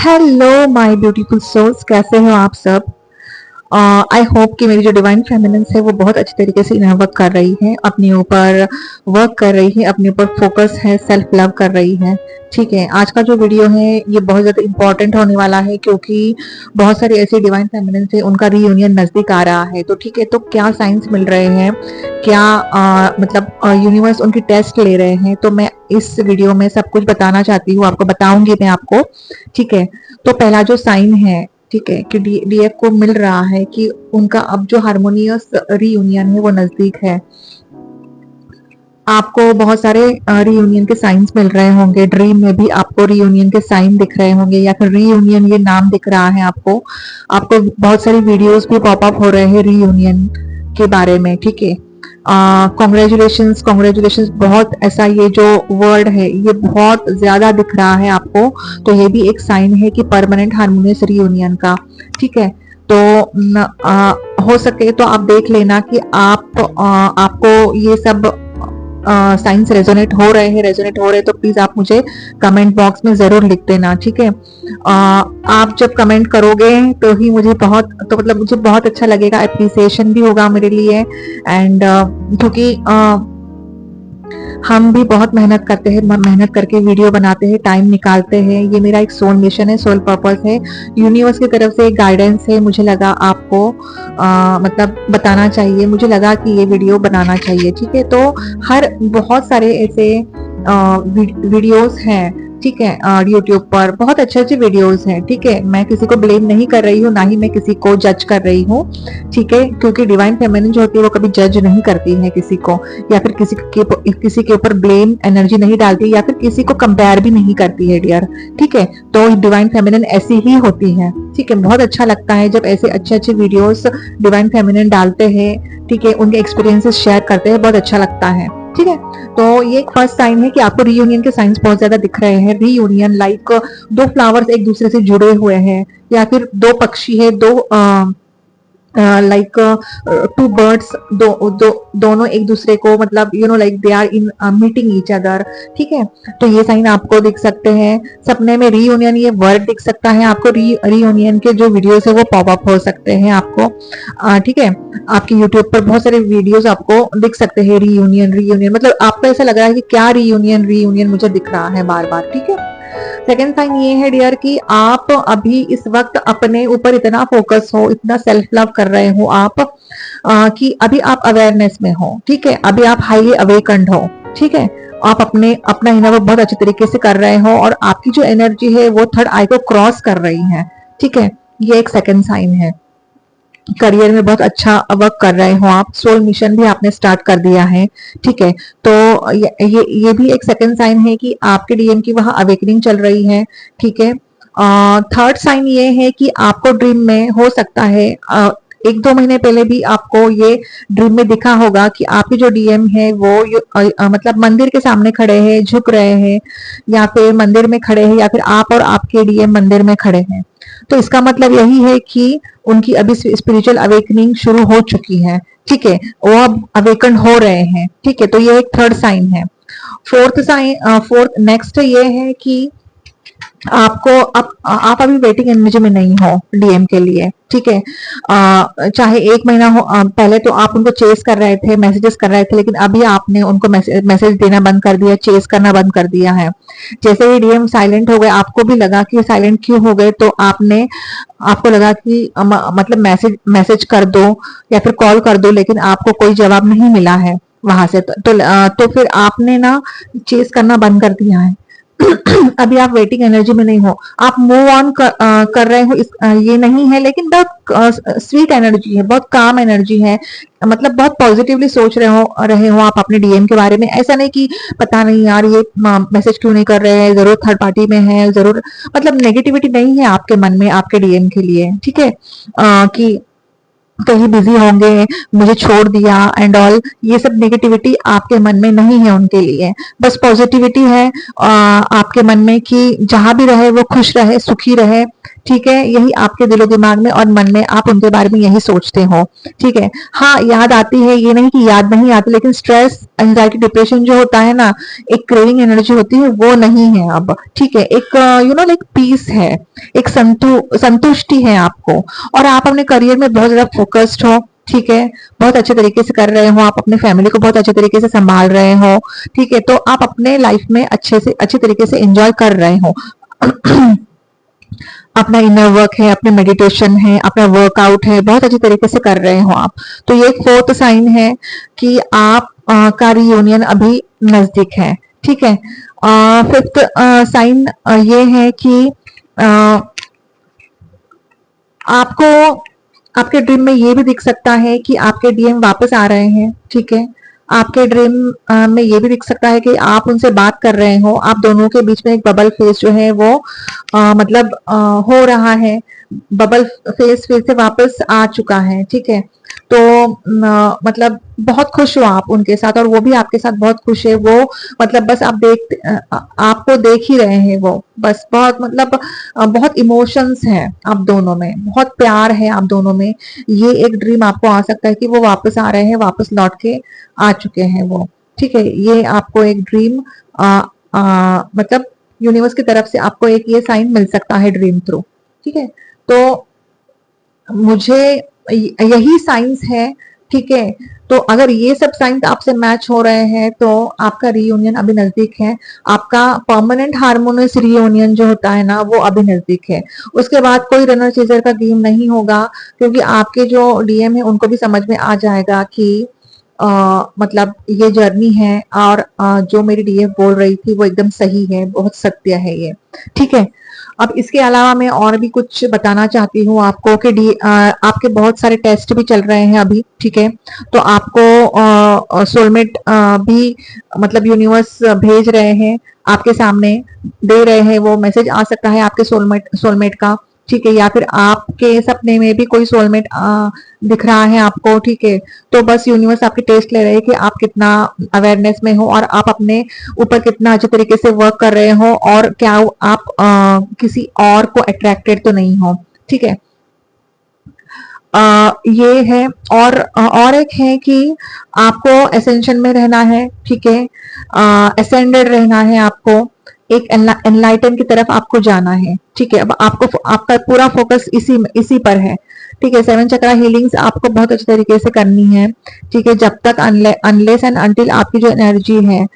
Hello my beautiful souls, कैसे हो आप सब। आई होप कि मेरी जो डिवाइन फेमिनेंस है वो बहुत अच्छी तरीके से इनर वर्क कर रही है, अपने ऊपर वर्क कर रही है, अपने ऊपर फोकस है, सेल्फ लव कर रही है। ठीक है, आज का जो वीडियो है ये बहुत ज्यादा इंपॉर्टेंट होने वाला है क्योंकि बहुत सारी ऐसी डिवाइन फेमिनेंस है उनका रीयूनियन नजदीक आ रहा है। तो ठीक है, तो क्या साइंस मिल रहे हैं, क्या मतलब यूनिवर्स उनकी टेस्ट ले रहे हैं, तो मैं इस वीडियो में सब कुछ बताना चाहती हूँ, आपको बताऊंगी मैं आपको। ठीक है, तो पहला जो साइन है, ठीक है, कि डीएफ को मिल रहा है कि उनका अब जो हारमोनियस रीयूनियन है वो नजदीक है। आपको बहुत सारे रीयूनियन के साइंस मिल रहे होंगे, ड्रीम में भी आपको रीयूनियन के साइन दिख रहे होंगे या फिर रीयूनियन ये नाम दिख रहा है आपको। आपको बहुत सारी वीडियोस भी पॉपअप हो रहे हैं रीयूनियन के बारे में। ठीक है, कॉन्ग्रेचुलेशंस कॉन्ग्रेचुलेशंस, बहुत ऐसा ये जो वर्ड है ये बहुत ज्यादा दिख रहा है आपको। तो ये भी एक साइन है कि परमानेंट हारमोनियस रीयूनियन का। ठीक है, तो हो सके तो आप देख लेना कि आपको ये सब साइंस रेजोनेट हो रहे हैं, रेजोनेट हो रहे हैं तो प्लीज आप मुझे कमेंट बॉक्स में जरूर लिख देना। ठीक है, आप जब कमेंट करोगे तो ही मुझे बहुत, तो मतलब मुझे बहुत अच्छा लगेगा, अप्रिसिएशन भी होगा मेरे लिए। एंड क्योंकि हम भी बहुत मेहनत करते हैं, मेहनत करके वीडियो बनाते हैं, टाइम निकालते हैं, ये मेरा एक सोल मिशन है, सोल पर्पस है, यूनिवर्स की तरफ से एक गाइडेंस है। मुझे लगा आपको मतलब बताना चाहिए, मुझे लगा कि ये वीडियो बनाना चाहिए। ठीक है, तो हर बहुत सारे ऐसे वीडियोस हैं, ठीक है, यूट्यूब पर बहुत अच्छे अच्छे वीडियोस हैं। ठीक है, मैं किसी को ब्लेम नहीं कर रही हूँ, ना ही मैं किसी को जज कर रही हूँ। ठीक है, क्योंकि डिवाइन फेमिनिन जो होती है वो कभी जज नहीं करती है किसी को, या फिर किसी के ऊपर ब्लेम एनर्जी नहीं डालती, या फिर किसी को कंपेयर भी नहीं करती है डियर। ठीक है, तो डिवाइन फेमिनिन ऐसी ही होती है। ठीक है, बहुत अच्छा लगता है जब ऐसे अच्छे अच्छे वीडियोस डिवाइन फेमिनिन डालते हैं। ठीक है, उनके एक्सपीरियंसेस शेयर करते हैं, बहुत अच्छा लगता है। ठीक है, तो ये एक फर्स्ट साइन है कि आपको रीयूनियन के साइंस बहुत ज्यादा दिख रहे हैं। रीयूनियन लाइक दो फ्लावर्स एक दूसरे से जुड़े हुए हैं, या फिर दो पक्षी है, दो लाइक टू बर्ड्स, दोनों एक दूसरे को मतलब like they are in meeting each other. ठीक है, तो ये साइन आपको दिख सकते हैं। सपने में रीयूनियन ये वर्ड दिख सकता है आपको, रीयूनियन के जो वीडियोस है वो पॉपअप हो सकते हैं आपको। ठीक है, आपके यूट्यूब पर बहुत सारे वीडियोस आपको दिख सकते हैं रीयूनियन रीयूनियन, मतलब आपको ऐसा लग रहा है कि क्या रीयूनियन रीयूनियन मुझे दिख रहा है बार बार। ठीक है, सेकेंड साइन ये है डियर कि आप अभी इस वक्त अपने ऊपर इतना फोकस हो, इतना सेल्फ लव कर रहे हो आप, कि अभी आप अवेयरनेस में हो। ठीक है, अभी आप हाईली अवेकन्ड हो। ठीक है, आप अपना इनर वर्क बहुत अच्छे तरीके से कर रहे हो और आपकी जो एनर्जी है वो थर्ड आई को क्रॉस कर रही है। ठीक है, ये एक सेकेंड साइन है। करियर में बहुत अच्छा वर्क कर रहे हो आप, सोल मिशन भी आपने स्टार्ट कर दिया है। ठीक है, तो ये भी एक सेकंड साइन है कि आपके डीएम की वहां अवेकनिंग चल रही है। ठीक है, थर्ड साइन ये है कि आपको ड्रीम में हो सकता है एक दो महीने पहले भी आपको ये ड्रीम में दिखा होगा कि आपके जो डीएम है वो मतलब मंदिर के सामने खड़े हैं, झुक रहे हैं, या फिर मंदिर में खड़े हैं, या फिर आप और आपके डीएम मंदिर में खड़े हैं। तो इसका मतलब यही है कि उनकी अभी स्पिरिचुअल अवेकनिंग शुरू हो चुकी है। ठीक है, वो अब अवेकन हो रहे हैं। ठीक है, तो ये एक थर्ड साइन है। फोर्थ नेक्स्ट ये है कि आपको आप अभी वेटिंग एनर्जी में नहीं हो डीएम के लिए। ठीक है, चाहे एक महीना हो, पहले तो आप उनको चेस कर रहे थे, मैसेजेस कर रहे थे, लेकिन अभी आपने उनको मैसेज देना बंद कर दिया, चेस करना बंद कर दिया है। जैसे ही डीएम साइलेंट हो गए, आपको भी लगा कि साइलेंट क्यों हो गए, तो आपको लगा कि मतलब मैसेज कर दो या फिर कॉल कर दो, लेकिन आपको कोई जवाब नहीं मिला है वहां से। तो फिर आपने ना चेस करना बंद कर दिया है। अभी आप वेटिंग एनर्जी में नहीं हो, आप मूव ऑन कर रहे हो, ये नहीं है, लेकिन बहुत स्वीट एनर्जी है, बहुत काम एनर्जी है, मतलब बहुत पॉजिटिवली सोच रहे हो आप अपने डीएम के बारे में। ऐसा नहीं कि पता नहीं यार ये मैसेज क्यों नहीं कर रहे हैं, जरूर थर्ड पार्टी में है, जरूर, मतलब नेगेटिविटी नहीं है आपके मन में आपके डीएम के लिए। ठीक है, कि कहीं बिजी होंगे, मुझे छोड़ दिया एंड ऑल, ये सब नेगेटिविटी आपके मन में नहीं है उनके लिए। बस पॉजिटिविटी है आपके मन में कि जहां भी रहे वो खुश रहे, सुखी रहे। ठीक है, यही आपके दिलो दिमाग में और मन में आप उनके बारे में यही सोचते हो। ठीक है, हाँ याद आती है, ये नहीं कि याद नहीं आती, लेकिन स्ट्रेस, एंजाइटी, डिप्रेशन जो होता है ना, एक क्रेविंग एनर्जी होती है, वो नहीं है अब। ठीक है, एक लाइक पीस है, एक संतुष्टि है आपको, और आप अपने करियर में बहुत ज्यादा फोकस्ड हो। ठीक है, बहुत अच्छे तरीके से कर रहे हो, आप अपने फैमिली को बहुत अच्छे तरीके से संभाल रहे हो। ठीक है, तो आप अपने लाइफ में अच्छे तरीके से एंजॉय कर रहे हो। अपना इनर वर्क है, अपने मेडिटेशन है, अपना वर्कआउट है, बहुत अच्छी तरीके से कर रहे हो आप। तो ये एक फोर्थ साइन है कि आप का रियूनियन अभी नजदीक है। ठीक है, फिफ्थ साइन ये है कि अ, आपको आपके ड्रीम में ये भी दिख सकता है कि आपके डीएम वापस आ रहे हैं। ठीक है, आपके ड्रीम में ये भी दिख सकता है कि आप उनसे बात कर रहे हो, आप दोनों के बीच में एक बबल फेस जो है वो मतलब हो रहा है, बबल फेस फिर से वापस आ चुका है। ठीक है, तो मतलब बहुत खुश हो आप उनके साथ, और वो भी आपके साथ बहुत खुश है। वो मतलब बस आपको देख ही रहे हैं, वो बस बहुत मतलब बहुत इमोशंस हैं आप दोनों में, बहुत प्यार है आप दोनों में। ये एक ड्रीम आपको आ सकता है कि वो वापस आ रहे हैं, वापस लौट के आ चुके हैं वो। ठीक है, ये आपको एक ड्रीम मतलब यूनिवर्स की तरफ से आपको एक ये साइन मिल सकता है ड्रीम थ्रू। ठीक है, तो मुझे यही साइंस है। ठीक है, तो अगर ये सब साइंस आपसे मैच हो रहे हैं तो आपका रियूनियन अभी नजदीक है। आपका परमानेंट हार्मोनियस रियूनियन जो होता है ना, वो अभी नजदीक है। उसके बाद कोई रनर चेजर का गेम नहीं होगा, क्योंकि आपके जो डीएम है उनको भी समझ में आ जाएगा कि मतलब ये जर्नी है, और जो मेरी डीएफ बोल रही थी वो एकदम सही है, बहुत सत्य है ये। ठीक है, अब इसके अलावा मैं और भी कुछ बताना चाहती हूँ आपको कि आपके बहुत सारे टेस्ट भी चल रहे हैं अभी। ठीक है, तो आपको सोलमेट भी मतलब यूनिवर्स भेज रहे हैं आपके सामने, दे रहे हैं, वो मैसेज आ सकता है आपके सोलमेट का। ठीक है, या फिर आपके सपने में भी कोई सोलमेट दिख रहा है आपको। ठीक है, तो बस यूनिवर्स आपके टेस्ट ले रहे हैं कि आप कितना अवेयरनेस में हो, और आप अपने ऊपर कितना अच्छे तरीके से वर्क कर रहे हो, और क्या आप किसी और को अट्रैक्टेड तो नहीं हो। ठीक है, ये है, और एक है कि आपको एसेंशन में रहना है। ठीक है, असेंडेड रहना है आपको, एक एनलाइटन की तरफ आपको जाना है। ठीक है, अब आपको आपका पूरा फोकस इसी पर है। ठीक है, 7 चक्रा हीलिंग्स आपको बहुत अच्छे तरीके से करनी है। ठीक है, जब तक अनलेस एंड अनटिल आपकी जो एनर्जी है,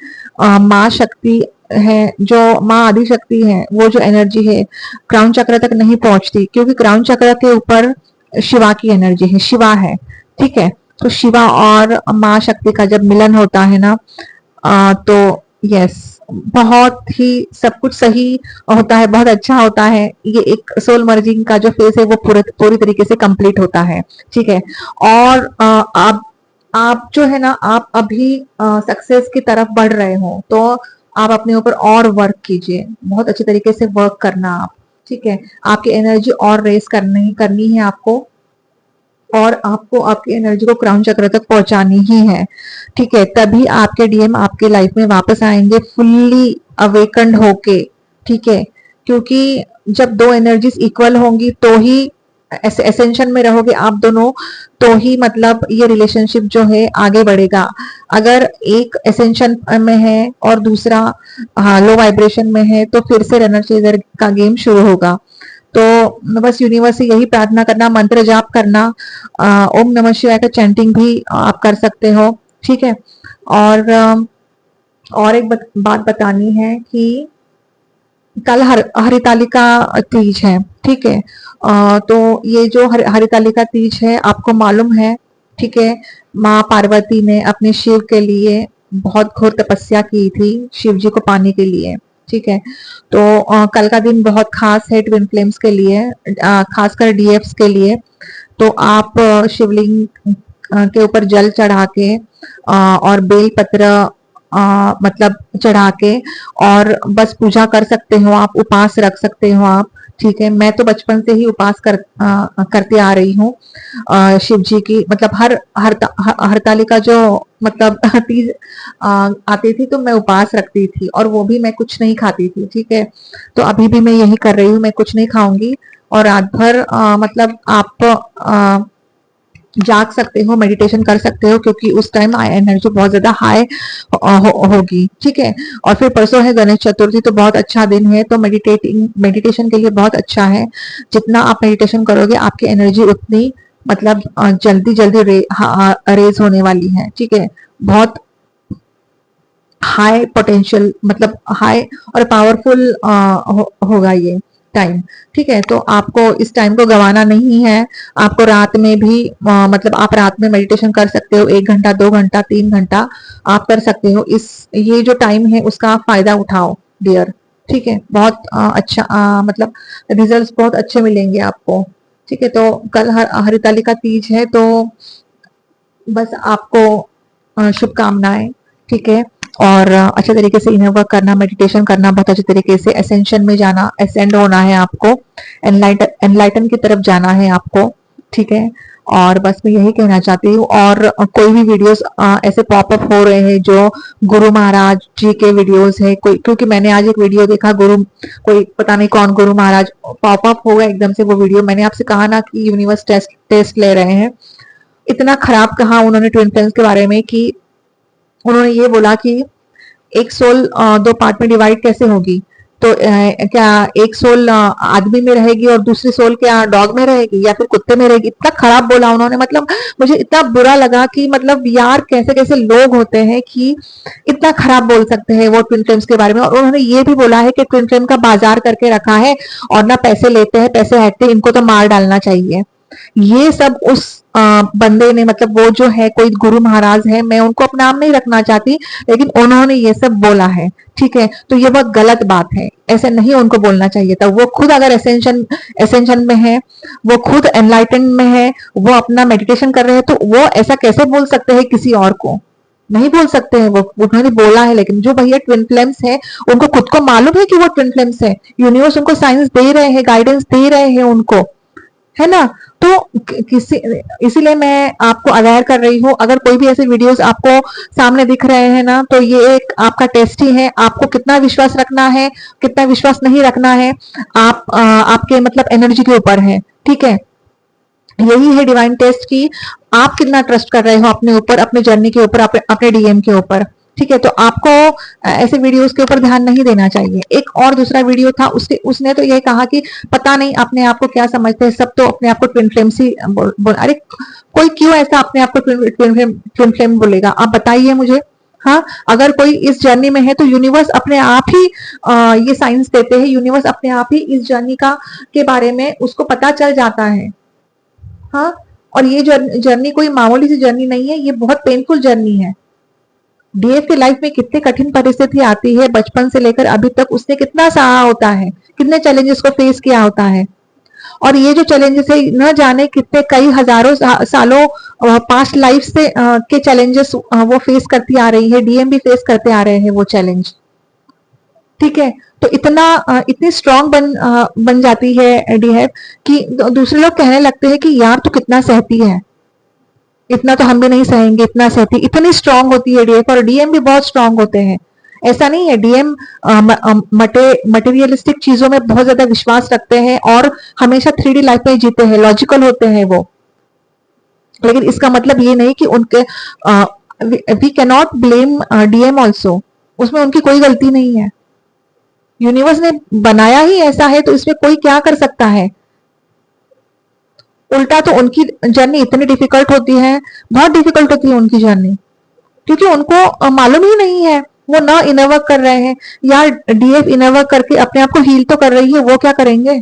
माँ शक्ति है, जो माँ आदि शक्ति है, वो जो एनर्जी है क्राउन चक्र तक नहीं पहुंचती, क्योंकि क्राउन चक्र के ऊपर शिवा की एनर्जी है, शिवा है। ठीक है, तो शिवा और माँ शक्ति का जब मिलन होता है ना, तो यस, बहुत ही सब कुछ सही होता है, बहुत अच्छा होता है। ये एक सोल मर्जिंग का जो फेस है वो पूरी तरीके से कंप्लीट होता है। ठीक है, और आप जो है ना, आप अभी सक्सेस की तरफ बढ़ रहे हो, तो आप अपने ऊपर और वर्क कीजिए, बहुत अच्छे तरीके से वर्क करना आप। ठीक है, आपकी एनर्जी और रेस करनी करनी है आपको, और आपको आपकी एनर्जी को क्राउन चक्र तक पहुंचानी ही है। ठीक है, तभी आपके डीएम आपके लाइफ में वापस आएंगे फुल्ली अवेकन्ड होके। ठीक है, क्योंकि जब दो एनर्जीज इक्वल होंगी तो ही एसेंशन में रहोगे आप दोनों, तो ही मतलब ये रिलेशनशिप जो है आगे बढ़ेगा। अगर एक एसेंशन में है और दूसरा लो वाइब्रेशन में है, तो फिर से रनर चेजर का गेम शुरू होगा। तो बस यूनिवर्स से यही प्रार्थना करना, मंत्र जाप करना, ओम नमः शिवाय का चैंटिंग भी आप कर सकते हो। ठीक है, और एक बात बतानी है कि कल हरितालिका तीज है। ठीक है, तो ये जो हरितालिका तीज है, आपको मालूम है। ठीक है, माँ पार्वती ने अपने शिव के लिए बहुत घोर तपस्या की थी, शिव जी को पाने के लिए। ठीक है, तो कल का दिन बहुत खास है ट्विन फ्लेम्स के लिए, खासकर डीएफ्स के लिए। तो आप शिवलिंग के ऊपर जल चढ़ा के और बेल पत्र मतलब चढ़ा के, और बस पूजा कर सकते हो आप, उपास रख सकते हो आप। ठीक है, मैं तो बचपन से ही उपास करते आ रही हूँ शिव जी की, मतलब हरतालिका जो मतलब तीज आती थी तो मैं उपास रखती थी, और वो भी मैं कुछ नहीं खाती थी। ठीक है, तो अभी भी मैं यही कर रही हूँ, मैं कुछ नहीं खाऊंगी, और रात भर मतलब आप जाग सकते हो, मेडिटेशन कर सकते हो, क्योंकि उस टाइम एनर्जी बहुत ज्यादा हाई होगी। ठीक है। और फिर परसों है गणेश चतुर्थी, तो बहुत अच्छा दिन है, तो मेडिटेशन के लिए बहुत अच्छा है। जितना आप मेडिटेशन करोगे आपकी एनर्जी उतनी मतलब जल्दी जल्दी रेज होने वाली है। ठीक है। बहुत हाई पोटेंशियल मतलब हाई और पावरफुल होगा ये टाइम। ठीक है। तो आपको इस टाइम को गंवाना नहीं है। आपको रात में भी मतलब आप रात में मेडिटेशन कर सकते हो, 1 घंटा 2 घंटा 3 घंटा आप कर सकते हो। इस ये जो टाइम है उसका आप फायदा उठाओ डियर। ठीक है। बहुत अच्छा मतलब रिजल्ट्स बहुत अच्छे मिलेंगे आपको। ठीक है। तो कल हरितालिका तीज है, तो बस आपको शुभकामनाएं। ठीक है। और अच्छे तरीके से इनर वर्क करना, मेडिटेशन करना, बहुत अच्छे तरीके से एसेंशन में जाना, एसेंड होना है आपको, एनलाइटन की तरफ जाना है आपको। ठीक है। और बस मैं यही कहना चाहती हूँ। और कोई भी वीडियोस ऐसे पॉपअप हो रहे हैं जो गुरु महाराज जी के वीडियोस है कोई, क्योंकि मैंने आज एक वीडियो देखा, गुरु कोई पता नहीं कौन गुरु महाराज पॉपअप हो गया एकदम से वो वीडियो। मैंने आपसे कहा ना कि यूनिवर्स टेस्ट ले रहे हैं। इतना खराब कहा उन्होंने ट्विन फ्लेम्स के बारे में कि उन्होंने ये बोला कि एक सोल 2 पार्ट में डिवाइड कैसे होगी। तो क्या एक सोल आदमी में रहेगी और दूसरी सोल क्या डॉग में रहेगी या फिर कुत्ते में रहेगी। इतना खराब बोला उन्होंने, मतलब मुझे इतना बुरा लगा कि मतलब यार कैसे कैसे लोग होते हैं कि इतना खराब बोल सकते हैं वो ट्विन फ्लेम्स के बारे में। और उन्होंने ये भी बोला है कि ट्विन फ्लेम का बाजार करके रखा है और ना पैसे लेते हैं, पैसे हटते हैं, इनको तो मार डालना चाहिए। ये सब उस बंदे ने, मतलब वो जो है कोई गुरु महाराज है, मैं उनको अपना नाम नहीं रखना चाहती, लेकिन उन्होंने ये सब बोला है। ठीक है। तो ये बहुत गलत बात है, ऐसे नहीं उनको बोलना चाहिए था। वो खुद अगर एसेंशन में है, वो खुद एनलाइटन में है, वो अपना मेडिटेशन कर रहे हैं, तो वो ऐसा कैसे बोल सकते हैं किसी और को। नहीं बोल सकते हैं वो, उन्होंने बोला है। लेकिन जो भैया ट्विन फ्लेम्स है उनको खुद को मालूम है कि वो ट्विन फ्लेम्स है, यूनिवर्स उनको साइंस दे रहे हैं, गाइडेंस दे रहे हैं उनको, है ना। तो किसी इसीलिए मैं आपको अवेयर कर रही हूँ। अगर कोई भी ऐसे वीडियोस आपको सामने दिख रहे हैं ना, तो ये एक आपका टेस्ट ही है, आपको कितना विश्वास रखना है, कितना विश्वास नहीं रखना है, आपके मतलब एनर्जी के ऊपर है। ठीक है। यही है डिवाइन टेस्ट की आप कितना ट्रस्ट कर रहे हो अपने ऊपर, अपने जर्नी के ऊपर, अपने डीएम के ऊपर। ठीक है। तो आपको ऐसे वीडियोस के ऊपर ध्यान नहीं देना चाहिए। एक और दूसरा वीडियो था, उसने तो यही कहा कि पता नहीं अपने आप को क्या समझते हैं, सब तो अपने आप को ट्विन फ्लेम्स ही अरे कोई क्यों ऐसा अपने आप को ट्विन फ्लेम बोलेगा, आप बताइए मुझे। हाँ, अगर कोई इस जर्नी में है तो यूनिवर्स अपने आप ही ये साइंस देते हैं, यूनिवर्स अपने आप ही इस जर्नी का के बारे में उसको पता चल जाता है। हाँ। और ये जर्नी कोई मामूली सी जर्नी नहीं है, ये बहुत पेनफुल जर्नी है। डीएफ की लाइफ में कितनी कठिन परिस्थिति आती है, बचपन से लेकर अभी तक उसने कितना सहा होता है, कितने चैलेंजेस को फेस किया होता है। और ये जो चैलेंजेस है, न जाने कितने कई हजारों सालों पास्ट लाइफ से के चैलेंजेस वो फेस करती आ रही है, डीएम भी फेस करते आ रहे हैं वो चैलेंज। ठीक है। तो इतनी स्ट्रांग बन जाती है डीएफ कि दूसरे लोग कहने लगते हैं कि यार तू कितना सहती है, इतना तो हम भी नहीं सहेंगे, इतना सहती। इतनी स्ट्रांग होती है डीएफ, और डीएम भी बहुत स्ट्रांग होते हैं। ऐसा नहीं है, डीएम मटेरियलिस्टिक चीजों में बहुत ज्यादा विश्वास रखते हैं और हमेशा 3D लाइफ में जीते हैं, लॉजिकल होते हैं वो। लेकिन इसका मतलब ये नहीं कि उनके we can not blame DM also, उसमें उनकी कोई गलती नहीं है। यूनिवर्स ने बनाया ही ऐसा है, तो इसमें कोई क्या कर सकता है। उल्टा तो उनकी जर्नी इतनी डिफिकल्ट होती है, बहुत डिफिकल्ट होती है उनकी जर्नी, क्योंकि उनको मालूम ही नहीं है। वो ना इनर वर्क कर रहे हैं। यार डीएफ इनर वर्क करके अपने आप को हील तो कर रही है, वो क्या करेंगे।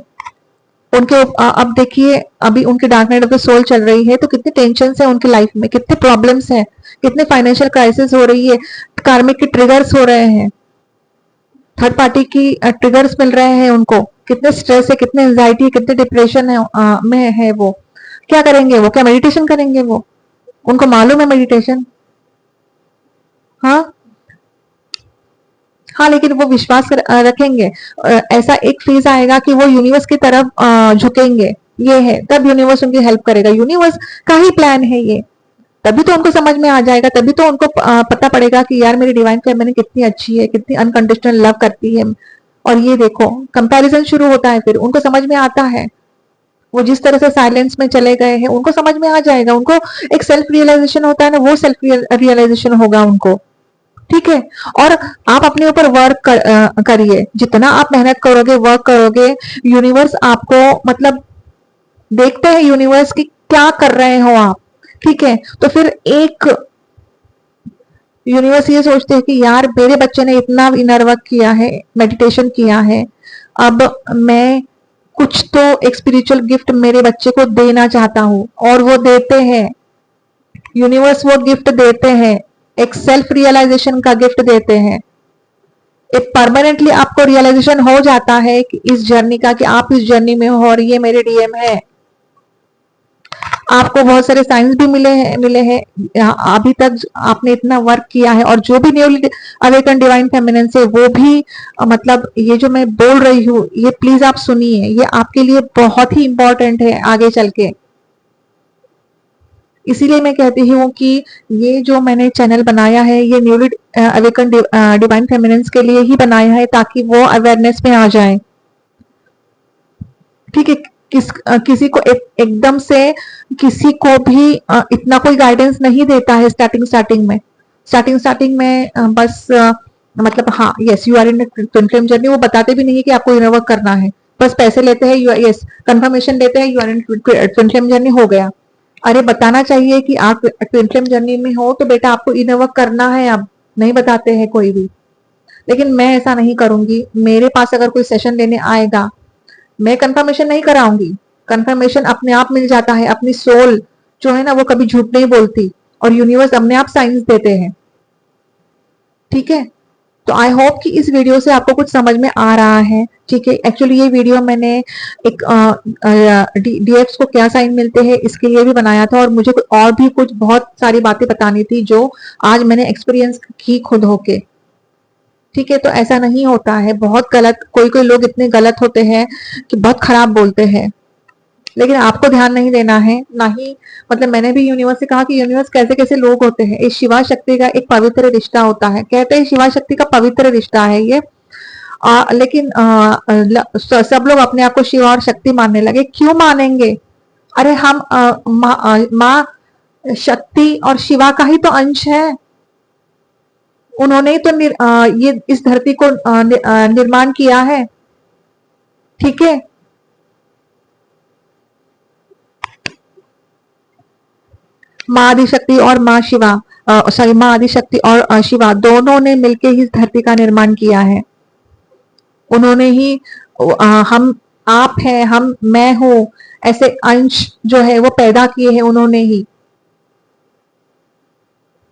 उनके अब देखिए अभी उनकी dark night of the soul चल रही है, तो कितनी टेंशन है उनकी लाइफ में, कितने प्रॉब्लम्स है, कितने फाइनेंशियल क्राइसिस हो रही है, कार्मिक के ट्रिगर्स हो रहे हैं, थर्ड पार्टी की ट्रिगर्स मिल रहे हैं उनको, कितने स्ट्रेस है, कितने एंजाइटी है, कितने डिप्रेशन है में है। वो क्या करेंगे, वो क्या मेडिटेशन करेंगे, वो उनको मालूम है मेडिटेशन। हाँ। हाँ, लेकिन वो विश्वास रखेंगे। ऐसा एक फेज आएगा कि वो यूनिवर्स की तरफ झुकेंगे, ये है, तब यूनिवर्स उनकी हेल्प करेगा। यूनिवर्स का ही प्लान है ये, तभी तो उनको समझ में आ जाएगा, तभी तो उनको पता पड़ेगा कि यार मेरी डिवाइन फेमिनिन कितनी अच्छी है, कितनी अनकंडीशनल लव करती है। और ये देखो कंपैरिजन शुरू होता है, फिर उनको समझ में आता है वो जिस तरह से साइलेंस में चले गए हैं उनको समझ में आ जाएगा, उनको एक सेल्फ रियलाइजेशन होता है ना, वो सेल्फ रियलाइजेशन होगा उनको। ठीक है, और आप अपने ऊपर वर्क करिए, जितना आप मेहनत करोगे, वर्क करोगे, यूनिवर्स आपको मतलब देखते हैं यूनिवर्स की क्या कर रहे हो आप। ठीक है, तो फिर एक यूनिवर्स ये सोचते हैं कि यार मेरे बच्चे ने इतना इनर वर्क किया है, मेडिटेशन किया है, अब मैं कुछ तो एक स्पिरिचुअल गिफ्ट मेरे बच्चे को देना चाहता हूं, और वो देते हैं, यूनिवर्स वो गिफ्ट देते हैं, एक सेल्फ रियलाइजेशन का गिफ्ट देते हैं। एक परमानेंटली आपको रियलाइजेशन हो जाता है कि इस जर्नी का, कि आप इस जर्नी में हो और ये मेरे डीएम है। आपको बहुत सारे साइंस भी मिले हैं अभी तक आपने इतना वर्क किया है, और जो भी न्यूली अवेकन डिवाइन फेमिनिन से वो भी मतलब ये जो मैं बोल रही हूँ ये प्लीज आप सुनिए, ये आपके लिए बहुत ही इंपॉर्टेंट है आगे चल के। इसीलिए मैं कहती हूँ कि ये जो मैंने चैनल बनाया है ये न्यूली अवेकन डिवाइन फेमिनिन्स के लिए ही बनाया है, ताकि वो अवेयरनेस में आ जाए। ठीक है, किसी को एकदम से किसी को भी इतना कोई गाइडेंस नहीं देता है स्टार्टिंग में बस मतलब हाँ yes you are in twin flame journey, वो बताते भी नहीं है कि आपको इनर वर्क करना है, बस पैसे लेते हैं, यस कंफर्मेशन लेते हैं, you are in twin flame journey, हो गया। अरे बताना चाहिए कि आप ट्विन फ्लेम जर्नी में हो तो बेटा आपको इनर वर्क करना है, अब नहीं बताते हैं कोई भी। लेकिन मैं ऐसा नहीं करूंगी, मेरे पास अगर कोई सेशन लेने आएगा मैं कंफर्मेशन नहीं कराऊंगी, कंफर्मेशन अपने आप मिल जाता है, अपनी सोल जो है ना वो कभी झूठ नहीं बोलती, और यूनिवर्स अपने आप साइंस देते हैं। ठीक है, तो आई होप कि इस वीडियो से आपको कुछ समझ में आ रहा है। ठीक है, एक्चुअली ये वीडियो मैंने एक डीएफ्स को क्या साइन मिलते हैं इसके लिए भी बनाया था, और मुझे और भी कुछ बहुत सारी बातें बतानी थी जो आज मैंने एक्सपीरियंस की खुद होके। ठीक है, तो ऐसा नहीं होता है, बहुत गलत, कोई कोई लोग इतने गलत होते हैं कि बहुत खराब बोलते हैं, लेकिन आपको ध्यान नहीं देना है ना ही। मतलब मैंने भी यूनिवर्स से कहा कि यूनिवर्स कैसे कैसे लोग होते हैं, इस शिवा शक्ति का एक पवित्र रिश्ता होता है, कहते हैं शिवा शक्ति का पवित्र रिश्ता है ये। लेकिन सब लोग अपने आप को शिवा और शक्ति मानने लगे, क्यों मानेंगे? अरे हम माँ शक्ति और शिवा का ही तो अंश है, उन्होंने ही तो ये इस धरती को निर्माण किया है। ठीक है, माँ आदिशक्ति और माँ शिवा, सॉरी माँ आदिशक्ति और शिवा दोनों ने मिलके ही इस धरती का निर्माण किया है। उन्होंने ही हम आप है, हम मैं हूं, ऐसे अंश जो है वो पैदा किए हैं उन्होंने ही,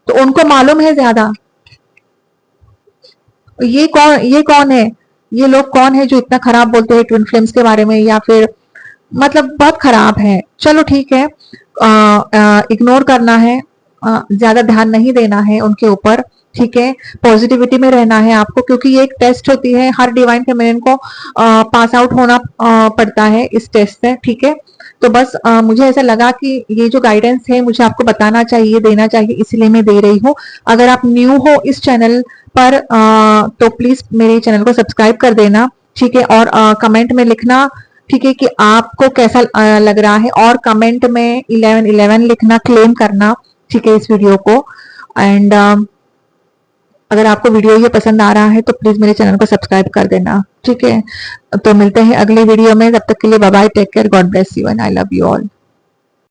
तो उनको मालूम है ज्यादा। ये कौन है, ये लोग कौन है जो इतना खराब बोलते हैं ट्विन फ्लेम्स के बारे में, या फिर मतलब बहुत खराब है। चलो ठीक है, इग्नोर करना है, ज्यादा ध्यान नहीं देना है उनके ऊपर। ठीक है, पॉजिटिविटी में रहना है आपको, क्योंकि ये एक टेस्ट होती है, हर डिवाइन फेमिनिन को पास आउट होना पड़ता है इस टेस्ट से। ठीक है, तो बस मुझे ऐसा लगा कि ये जो गाइडेंस है मुझे आपको बताना चाहिए, देना चाहिए, इसलिए मैं दे रही हूँ। अगर आप न्यू हो इस चैनल पर तो प्लीज मेरे चैनल को सब्सक्राइब कर देना। ठीक है, और कमेंट में लिखना, ठीक है, कि आपको कैसा लग रहा है, और कमेंट में 1111 लिखना, क्लेम करना। ठीक है, इस वीडियो को। एंड अगर आपको वीडियो ये पसंद आ रहा है तो प्लीज मेरे चैनल को सब्सक्राइब कर देना। ठीक है, तो मिलते हैं अगले वीडियो में, तब तक के लिए bye bye, take care, God bless you and I love you all.